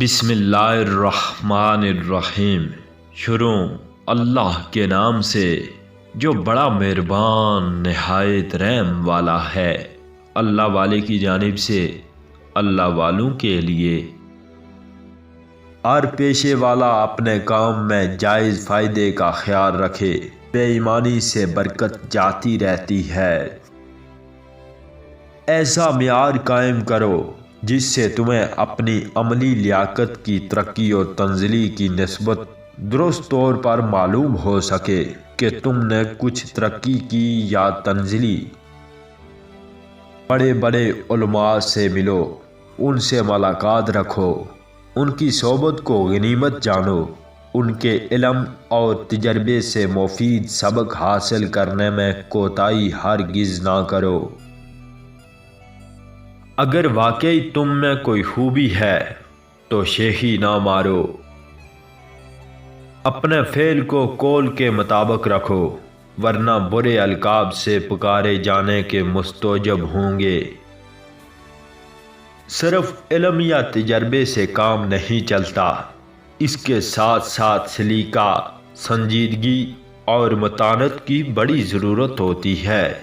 بسم اللہ الرحمن الرحیم۔ شروع اللہ کے نام سے جو بڑا مہربان نہایت رحم والا ہے۔ اللہ والے کی جانب سے اللہ والوں کے لیے۔ ہر پیشے والا اپنے کام میں جائز فائدے کا خیال رکھے، بے ایمانی سے برکت جاتی رہتی ہے۔ ایسا معیار قائم کرو جس سے تمہیں اپنی عملی لیاقت کی ترقی اور تنزلی کی نسبت درست طور پر معلوم ہو سکے کہ تم نے کچھ ترقی کی یا تنزلی۔ بڑے بڑے علماء سے ملو، ان سے ملاقات رکھو، ان کی صحبت کو غنیمت جانو، ان کے علم اور تجربے سے مفید سبق حاصل کرنے میں کوتاہی ہرگز نہ کرو۔ اگر واقعی تم میں کوئی خوبی ہے تو شیخی نہ مارو، اپنے فعل کو قول کے مطابق رکھو، ورنہ برے القاب سے پکارے جانے کے مستوجب ہوں گے۔ صرف علم یا تجربے سے کام نہیں چلتا، اس کے ساتھ ساتھ سلیقہ، سنجیدگی اور متانت کی بڑی ضرورت ہوتی ہے۔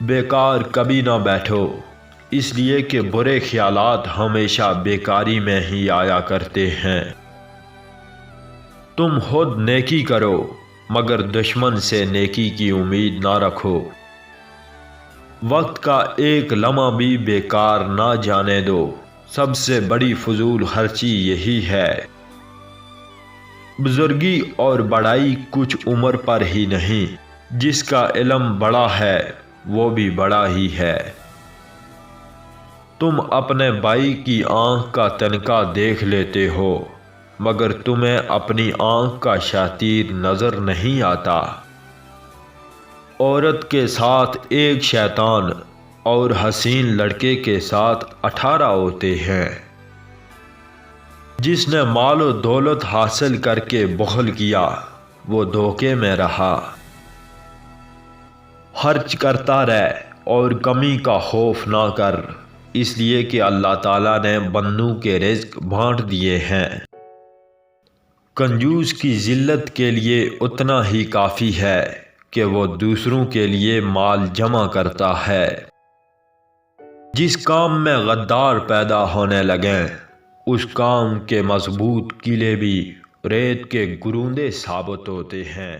بیکار کبھی نہ بیٹھو، اس لیے کہ برے خیالات ہمیشہ بیکاری میں ہی آیا کرتے ہیں۔ تم خود نیکی کرو مگر دشمن سے نیکی کی امید نہ رکھو۔ وقت کا ایک لمحہ بھی بیکار نہ جانے دو، سب سے بڑی فضول خرچی یہی ہے۔ بزرگی اور بڑائی کچھ عمر پر ہی نہیں، جس کا علم بڑا ہے وہ بھی بڑا ہی ہے۔ تم اپنے بھائی کی آنکھ کا تنکا دیکھ لیتے ہو مگر تمہیں اپنی آنکھ کا شاطر نظر نہیں آتا۔ عورت کے ساتھ ایک شیطان اور حسین لڑکے کے ساتھ 18 ہوتے ہیں۔ جس نے مال و دولت حاصل کر کے بخل کیا وہ دھوکے میں رہا۔ خرچ کرتا رہ اور کمی کا خوف نہ کر، اس لیے کہ اللہ تعالیٰ نے بندوں کے رزق بانٹ دیے ہیں۔ کنجوس کی ذلت کے لیے اتنا ہی کافی ہے کہ وہ دوسروں کے لیے مال جمع کرتا ہے۔ جس کام میں غدار پیدا ہونے لگیں، اس کام کے مضبوط قلعے بھی ریت کے گروندے ثابت ہوتے ہیں۔